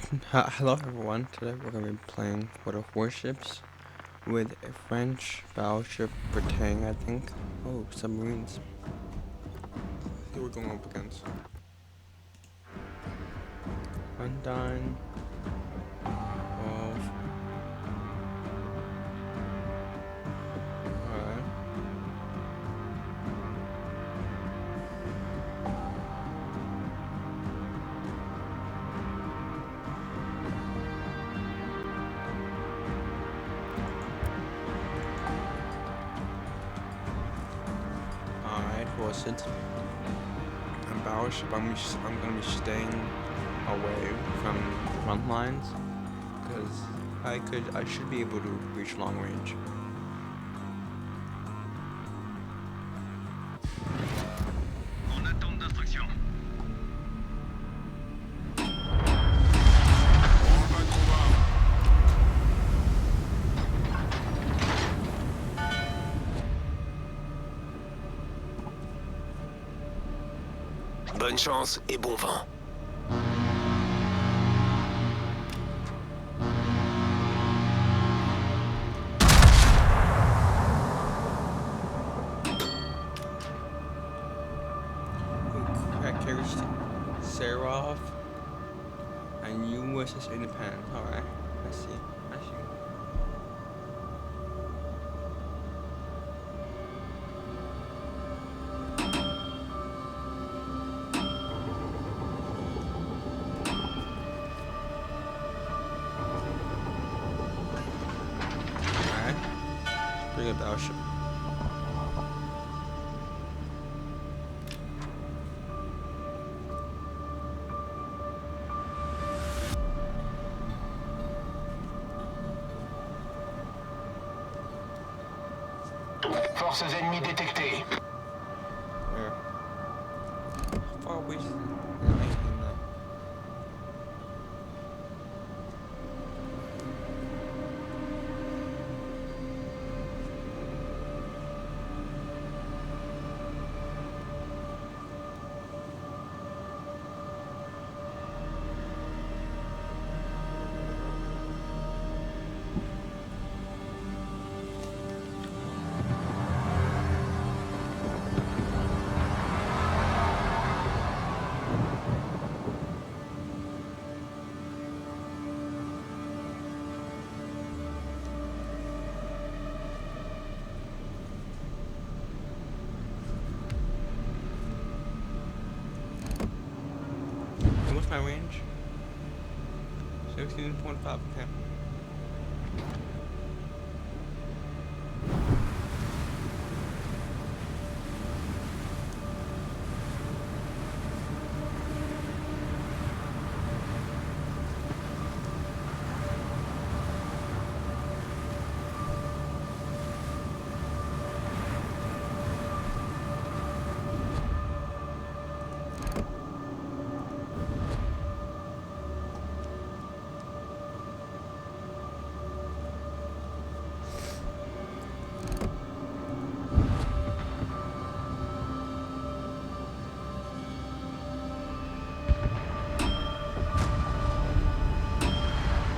Hello everyone, today we're going to be playing World of Warships with a French Battleship Bretagne, I think. Oh, submarines. Who we're going up against. Undone. 12. Alright. Alright, Warships. And Battleship, I'm going to be staying away from front lines because I should be able to reach long range. En attente d'instruction. Bonne chance et bon vent. Crackers Serov and USS Independence. Alright, I see. Alright, bring a battleship. Forces ennemies détectées. Where? How far away is anything though? What's my range? 16.5, okay.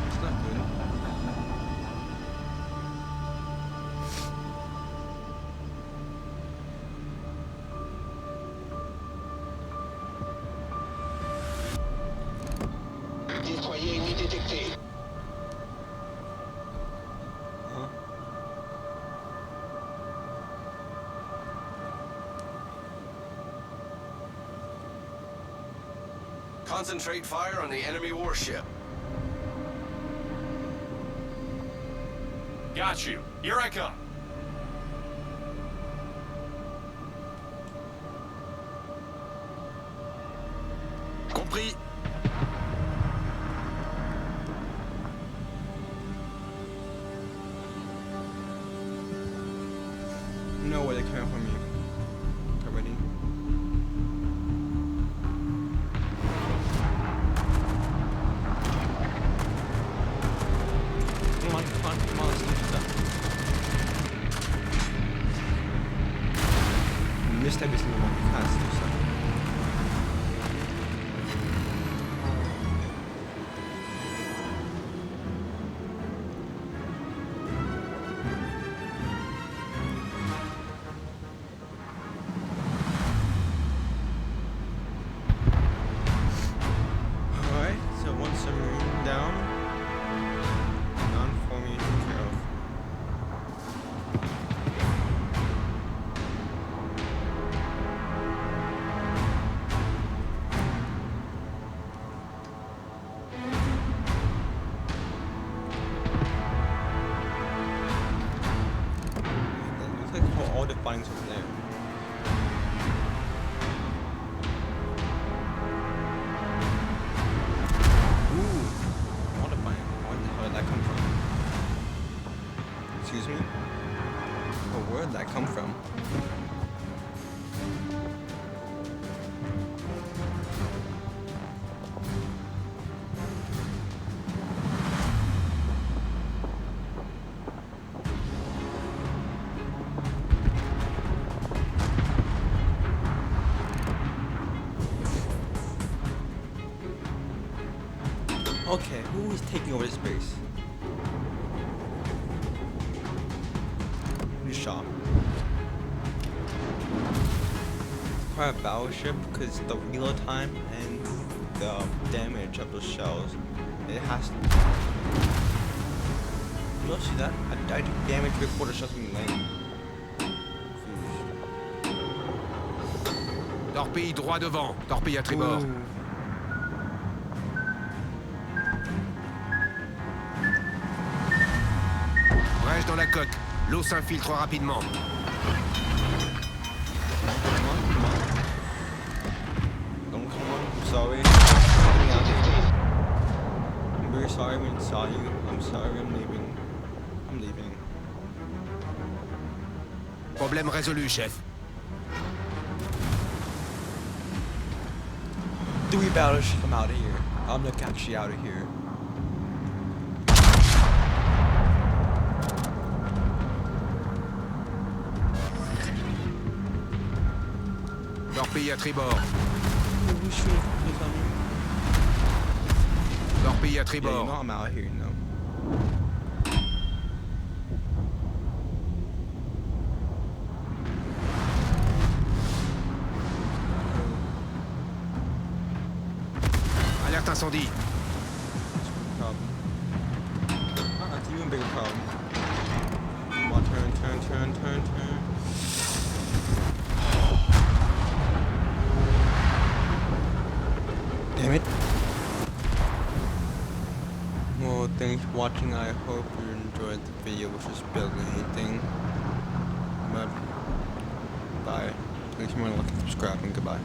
It's not good. Destroyer ennemi détecté. Huh? Concentrate fire on the enemy warship. Got you. Here I come. Compris. You know where they're coming from you already. Come on, let's do stuff. This type is the one that has to do stuff. submarine down. Non-formation taken care of. It looks like all the findings are there. Excuse me? Well, where did that come from? Okay, who is taking over this base? Shop. Quite a battleship because the reload time and the damage of those shells, it has to. You don't see that? I took damage before the shells even land. Torpille droit devant. Torpille à tribord. Brèche dans la coque. L'eau s'infiltre rapidement. Don't come on. I'm sorry. I'm very sorry when I saw you. I'm sorry. I'm leaving. I'm leaving. Problème résolu, chef. 3 battleships come out of here. I'm not actually out of here. Torpille à tribord. We should have done. Torpille à Yeah, you tribord. know I'm out here, you know. Alerte incendie. Problem. That's even bigger problem. Come on, turn. Damn it. Well, thanks for watching. I hope you enjoyed the video, which was barely anything. But, bye. Please remember to like and subscribe, and goodbye.